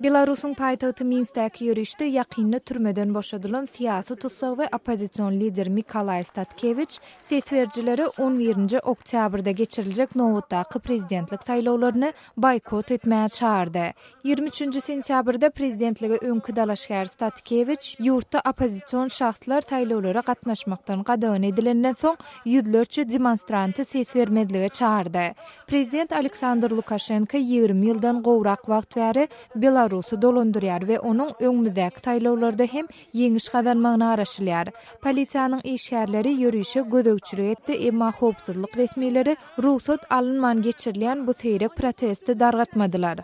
Belarusyň paýtagty Minskdäki ýörüşde ýakynda türmeden boşadylan siyasi tutsak we opozisiýon lider Mikolay Statkevich setwerjileri 11-nji oktýabrda geçiriljek nowatdaky prezidentlik saýlawlaryny boykot etmäge çağırdy. 23-nji sentýabrda prezidentlige öňkü dalaşgär Statkevich ýurtda opozisiýon şahslar saýlawlara gatnaşmakdan gadagyn edilenden soň ýüzlerçe demonstranty ses bermedlige çağırdy. Prezident Aleksandr Lukashenko 20 ýyldan gowrak wagt bäri Belarusy dolandyrýar we onuň öňümüzdäki saýlawlarda hem ýeňiş gazanmagyny araşylýar. Polisiýanyň işgärleri ýörüşe gödökçilik etdi, emma howpsuzlyk resmileri ruhsat alynman geçirilýän bu seýrek protesti dargatmadylar.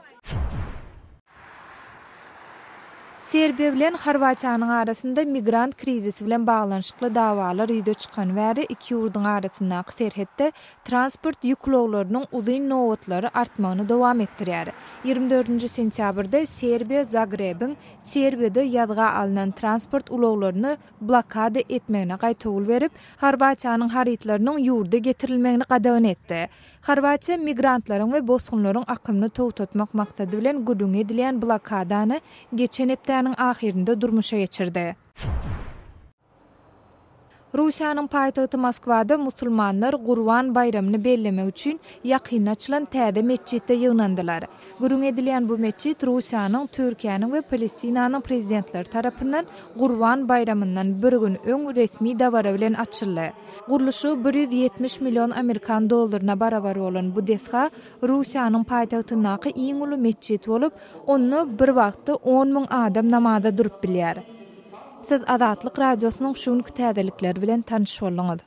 Serbiya bilen Horwatiýanyň arasynda migrant krizisi bilen baglanşykly dawalar ýüze çykan bäri iki ýurduň arasyndaky serhetde transport ýüklewleriniň uzyn nowatlary artmagyny dowam etdirýär. 24-nji sentýabrda Serbiya Zagreb'in Serbiýada ýazga alynan transport ulawlaryny blokada etmegine gaýtawul berip, Horwatiýanyň harytlarynyň ýurda getirilmegini gadagyn etdi. Horwatiýa migrantlaryň we bosgunlaryň akymyny towtatmak maksady bilen güdüň edilýän blokadany geçen hepdäniň ahirinde durmuşa geçirdi. Rusiýanyň paýtagty Moskwada musulmanlar Gurban bayramyny bellemek üçin ýakyn açylan täze meçitde ýygnandylar. Gürüň edilýän bu meçit Rusiýanyň, Türkiýanyň we Palestinanyň prezidentleri tarapyndan Gurban bayramyndan bir gün öň resmi dawara bilen açyldy. Guruluşy 170 milyon Amerikan dollaryna barabar bolan bu desha Rusiýanyň paýtagtyndaky iň uly meçit bolup, onu bir wagtda 10 000 adam namaza durup bilýär. Siz Azatlyk radiosynyň şuňky täzelikleri bilen tanyşyp bolňyz.